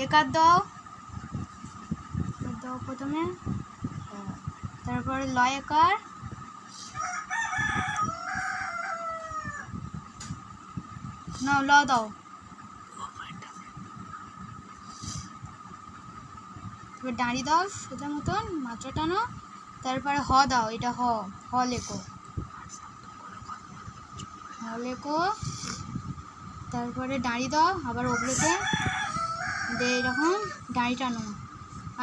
একার দাও প্রথমে, তারপরে লয় একার, না ল দাও, এবার দাঁড়ি দাও সোজা মতন, মাত্রা টানো, তারপরে হ দাও, এটা হ লেখো, হ লেখো, তারপরে দাঁড়ি দাও আবার ওপরেতে দে, এরকম দাঁড়ি টানো,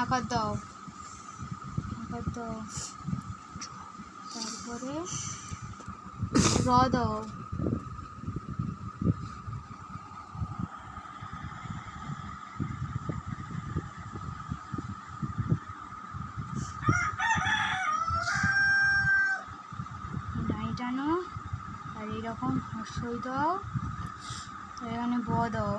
আকার দাও, তারপরে র দাও, দাঁড়ি টানো, আর এইরকম হর্ষই দাও, এখানে ব দাও,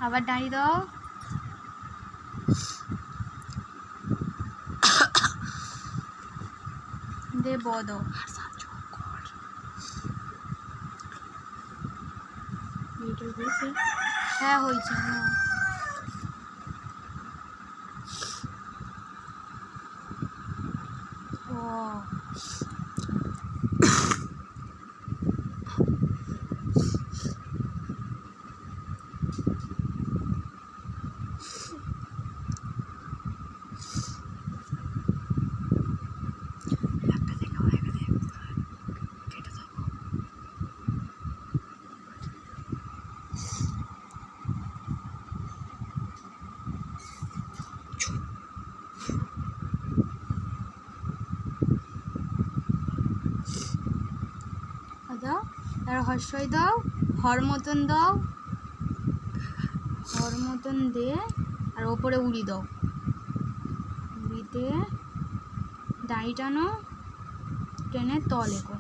আবার দাঁড়ি দাও, দে ব দাও, হ্যাঁ হয়েছে, ও দাও, আর হর্ষই দাও, হর মতন দাও, হর মতন দে, আর ওপরে উড়ি দাও, উড়িতে দাঁড়ি টানো, টেনে ত লেখো।